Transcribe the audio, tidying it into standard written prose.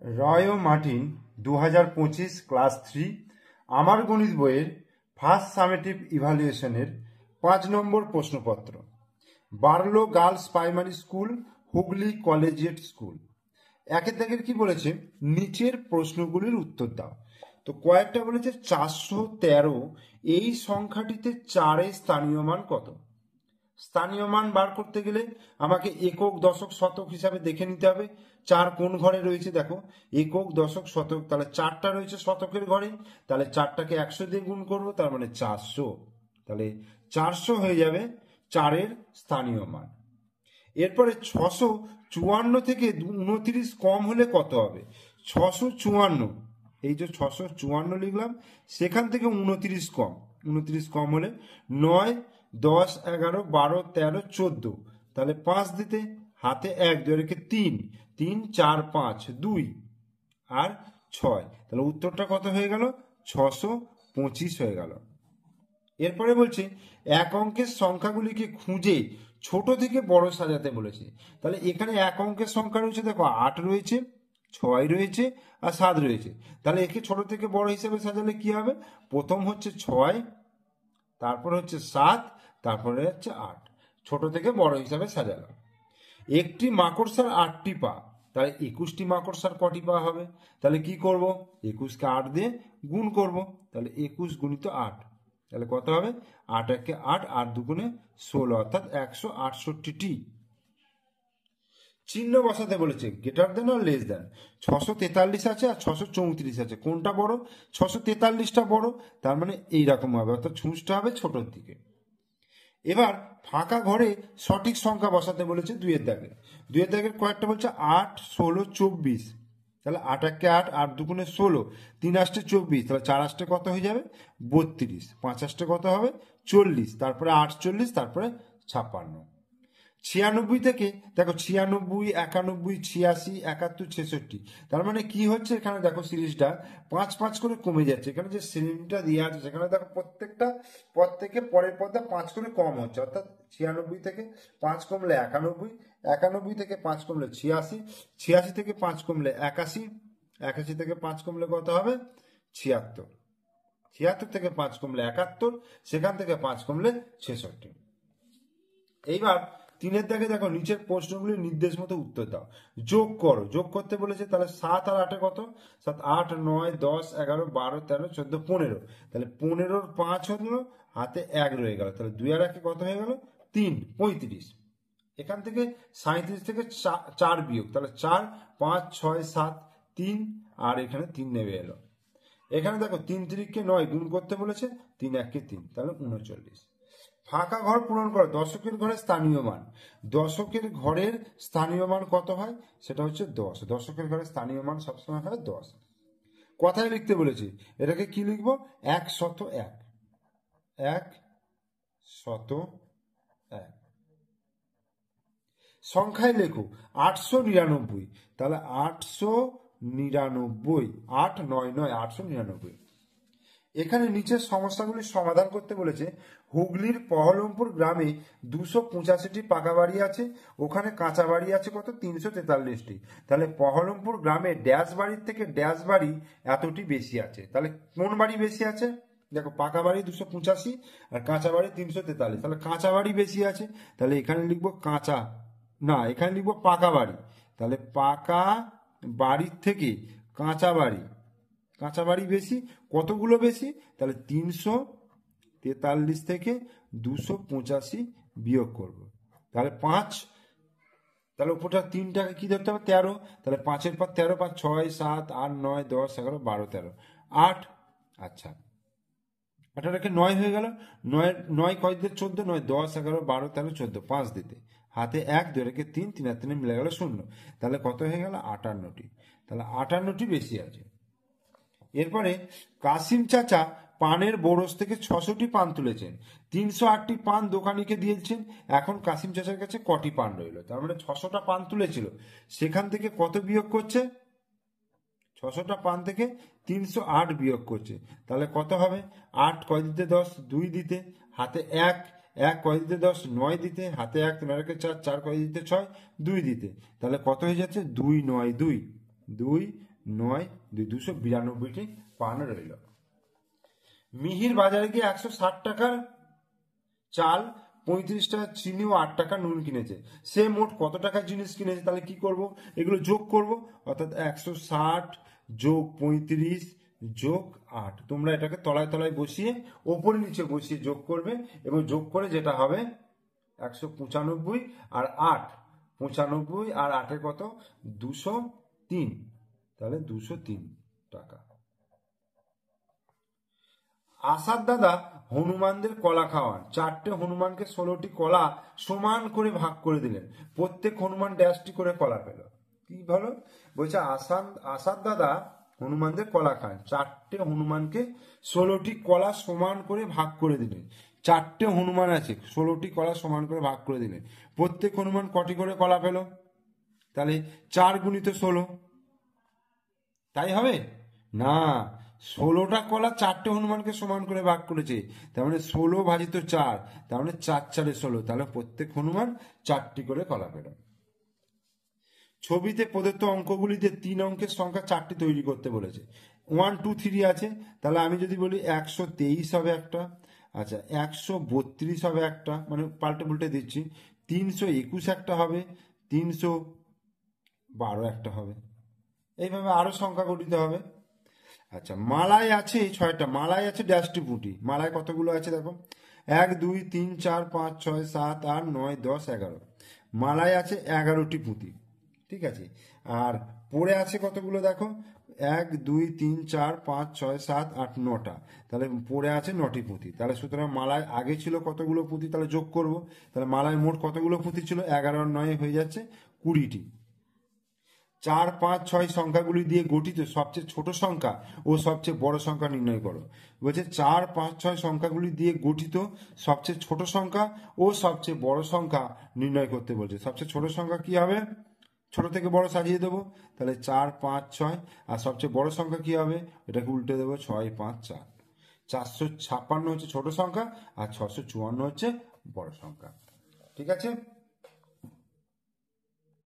রয় ও Martin 2025 class 3 আমার গণিত বইয়ের ফার্স্ট সামেটিভ ইভালুয়েশনের 5 নম্বর প্রশ্নপত্র। Barlow girls primary school, Hooghly collegiate school. একের দাগের কি বলেছে, নিচের প্রশ্নগুলির উত্তর দাও। তো কয়েকটা বলেছে 413, এই সংখ্যাটিতে 4-এর স্থানীয় মান কত? স্থানীয় মান বার করতে গেলে আমাকে একক, দশক, শতক হিসাবে দেখে নিতে হবে। 4 কোন ঘরে রয়েছে দেখো, একক, দশক, শতক, তাহলে 4টা রয়েছে শতকের ঘরে, তাহলে 4টাকে 100 দিয়ে গুণ করবো, তার মানে 400। তাহলে 400 হয়ে যাবে 4-এর স্থানীয় মান। এরপরে 654 থেকে 29 কম হলে কত হবে? 654, এই যে 654 লিখলাম, সেখান থেকে 29 কম। 29 কম হলে 9, 10, 11, 12, 13, 14, তাহলে 5 দিতে, হাতে 1, 2 রেখে 3, 3, 4, 5, 2 আর 6, তাহলে উত্তরটা কত হয়ে গেল? 625 হয়ে গেল। এরপরে বলছে এক অঙ্কের সংখ্যাগুলিকে খুঁজে ছোট থেকে বড় সাজাতে বলেছে। তাহলে এখানে এক অঙ্কের সংখ্যা রয়েছে, দেখো 8 রয়েছে, 6 রয়েছে আর 7 রয়েছে। তাহলে একে ছোট থেকে বড় হিসেবে সাজালে কি হবে? প্রথম হচ্ছে 6, তারপর হচ্ছে 7, তারপরে হচ্ছে 8, ছোট থেকে বড় হিসাবে সাজালাম। একটি মাকড়সার 8টি পা, তাহলে 21টি মাকড়সার কটি পা হবে? তাহলে কি করব, 21কে 8 দিয়ে গুণ করব, তাহলে 21 গুণিত 8, তাহলে কত হবে? 8 একে 8, 8 দুগুণে 16, অর্থাৎ 168টি। চিহ্ন বসাতে বলেছে, গ্রেটার দেন আর লেস দেন। 643 আছে আর 634 আছে, কোনটা বড়? 643টা বড়, তার মানে এইরকম হবে, অর্থাৎ ছুঁচটা হবে ছোটর দিকে। এবার ফাঁকা ঘরে সঠিক সংখ্যা বসাতে বলেছে দুইয়ের দাগের কয়েকটা বলছে 8, 16, 24, তাহলে 8 একে 8, 8 দুগুণে 16, 3 আষ্টে 24, তাহলে 4 আষ্টে কত হয়ে যাবে? 32, 5 আষ্টে কত হবে? 40, তারপরে 48, তারপরে 56। 96 থেকে দেখো 96, 91, 86, 71, 66, তার মানে কি হচ্ছে এখানে দেখো সিরিজটা 5 5 করে কমে যাচ্ছে। এখানে যে শ্রেণীটা দেওয়া আছে সেখানে দেখো প্রত্যেকটা পদ থেকে পরের পদটা 5 করে কম হচ্ছে, অর্থাৎ 96 থেকে 5 কমলে 91, 91 থেকে 5 কমলে 86, 86 থেকে 5 কমলে 81, 81 থেকে 5 কমলে কত হবে? 76, 76 থেকে 5 কমলে 71, সেখান থেকে 5 কমলে 66। এইবার 3-এর দাগে দেখো নিচের প্রশ্নগুলির নির্দেশ মতো উত্তর দাও। যোগ করো, যোগ করতে বলেছে, তাহলে 7 আর 8 কত? 7, 8, 9, 10, 11, 12, 13, 14, 15, তাহলে 15-র 5 হলো, হাতে 1 রয়ে গেল, তাহলে 2 আর 1 কত হয়ে গেল? 3, 35। এখান থেকে 37 থেকে 4 বিয়োগ, তাহলে 4, 5, 6, 7, 3 আর এখানে 3 নেমে এলো। এখানে দেখো 3 3-কে 9 গুণ করতে বলেছে, 3 1-কে 3, তাহলে 39। ফাঁকা ঘর পূরণ করো, দশকের ঘরের স্থানীয় মান। দশকের ঘরের স্থানীয় মান কত হয়? সেটা হচ্ছে 10। দশকের ঘরের স্থানীয় মান সবসময় হয় 10। কথায় লিখতে বলেছি, এটাকে কি লিখবো? 101, 101। সংখ্যায় লেখো 899, তাহলে 899, 8 9 9, 899। এখানে নিচের সমস্যাগুলির সমাধান করতে বলেছে। হুগলির পহলমপুর গ্রামে 285টি পাকা বাড়ি আছে, ওখানে কাঁচা বাড়ি আছে কত? 343টি। তাহলে পহলমপুর গ্রামে ড্যাশ বাড়ির থেকে ড্যাশ বাড়ি এতটি বেশি আছে। তাহলে কোন বাড়ি বেশি আছে? দেখো পাকা বাড়ি 285 আর কাঁচা বাড়ি 343, তাহলে কাঁচা বাড়ি বেশি আছে। তাহলে এখানে লিখবো কাঁচা, না এখানে লিখবো পাকা বাড়ি। তাহলে পাকা বাড়ির থেকে কাঁচা বাড়ি বেশি। কতগুলো বেশি? তাহলে 343 থেকে 285 বিয়োগ করব, তাহলে 5, তাহলে উপরটা 3টাকে কি ধরতে হবে? 13, তাহলে 5-এর পর 13, 5, 6, 7, 8, 9, 10, 11, 12, 13, 8। আচ্ছা, 18-কে 9 হয়ে গেল, 9 কয় দিতে? 14, 9, 10, 11, 12, 13, 14, 5 দিতে, হাতে 1, 2 রেখে 3, 3 আর 3 মিলে গেল 0, তাহলে কত হয়ে গেল? 58টি। তাহলে 58টি বেশি আছে। এরপরে কাসিম চাচা পানের বোরস থেকে 600টি পান তুলেছেন, 308টি পান দোকানিকে দিয়েছেন। এখন কাসিম চাচার কাছে কটি পান রইল? তার মানে 600টা পান তুলেছিল, সেখান থেকে কত বিয়োগ করছে? 600টা পান থেকে 308 বিয়োগ করছে, তাহলে কত হবে? 8 কয় দিতে? 10, 2 দিতে, হাতে 1, 1 কয় দিতে? 10, 9 দিতে, হাতে 1, 3 রেখে 4, 4 কয় দিতে? 6, 2 দিতে, তাহলে কত হয়ে যাচ্ছে? 2 9 2, 2 9 2 292টি পান রইল। মিহির বাজারে গিয়ে 160 টাকার চাল, 35 টাকা চিনি ও 8 টাকা নুন কিনেছে। সে মোট কত টাকার জিনিস কিনেছে? তাহলে কি করব? এগুলো যোগ করব, অর্থাৎ 160 যোগ 35 যোগ 8। তোমরা এটাকে তলায় তলায় বসিয়ে ওপরে নিচে বসিয়ে যোগ করবে, এবং যোগ করে যেটা হবে 195 আর 8, 95 আর 8 কত? 203। তাহলে 203 টাকা। আসাদ দাদা হনুমানদের কলা খাওয়ান। 4টে হনুমানকে 16টি কলা সমান করে ভাগ করে দিলেন। প্রত্যেক হনুমান ড্যাশটি করে কলা পেল। কি ভালো বলছে, আসাদ দাদা হনুমানদের কলা খান। 4টে হনুমানকে 16টি কলা সমান করে ভাগ করে দিলেন। 4টে হনুমান আছে, 16টি কলা সমান করে ভাগ করে দিলেন। প্রত্যেক হনুমান কটি করে কলা পেল? তাহলে 4 গুণিত 16, তাই হবে না? 16টা কলা 4টে হনুমানকে সমান করে ভাগ করেছে, তার মানে 16 ভাজিত 4, তার মানে 4 4 16। তাহলে প্রত্যেক হনুমান 4টি করে কলা পেল। ছবিতে প্রদত্ত অঙ্কগুলি দিয়ে 3 অঙ্কের সংখ্যা 4টি তৈরি করতে বলেছে। 1 2 3 আছে, তাহলে আমি যদি বলি 123 হবে একটা, আচ্ছা 132 হবে একটা, মানে পাল্টে পুল্টে দিচ্ছি, 321 একটা হবে, 312 একটা হবে। এইভাবে আরো সংখ্যা গঠিত হবে। আচ্ছা, মালায় আছে 6টা, মালায় আছে ড্যাশটি পুঁটি। মালায় কতগুলো আছে দেখো, 1 2 3 4 5 6 7 8 9 10 11। মালায় আছে 11টি পুঁতি, ঠিক আছে। আর পড়ে আছে কতগুলো দেখো, 1 2 3 4 5 6 7 8 9টা, তাহলে পড়ে আছে 9টি পুঁতি। তাহলে সুতরাং মালায় আগে ছিল কতগুলো পুঁতি, তাহলে যোগ করব। তাহলে মালায় মোট কতগুলো পুঁতি ছিল? 11 আর 9 হয়ে যাচ্ছে 20টি। 4 5 6 সংখ্যাগুলি দিয়ে গঠিত সবচেয়ে ছোট সংখ্যা ও সবচেয়ে বড় সংখ্যা নির্ণয় করো। বলছে 4 5 6 সংখ্যাগুলি দিয়ে গঠিত সবচেয়ে ছোট সংখ্যা ও সবচেয়ে বড় সংখ্যা নির্ণয় করতে বলছে। সবচেয়ে ছোট সংখ্যা কি হবে? ছোট থেকে বড় সাজিয়ে দেবো, তাহলে 4 5 6। আর সবচেয়ে বড় সংখ্যা কি হবে? এটাকে উল্টে দেবো, 6 5 4। 456 হচ্ছে ছোট সংখ্যা, আর 654 হচ্ছে বড় সংখ্যা। ঠিক আছে।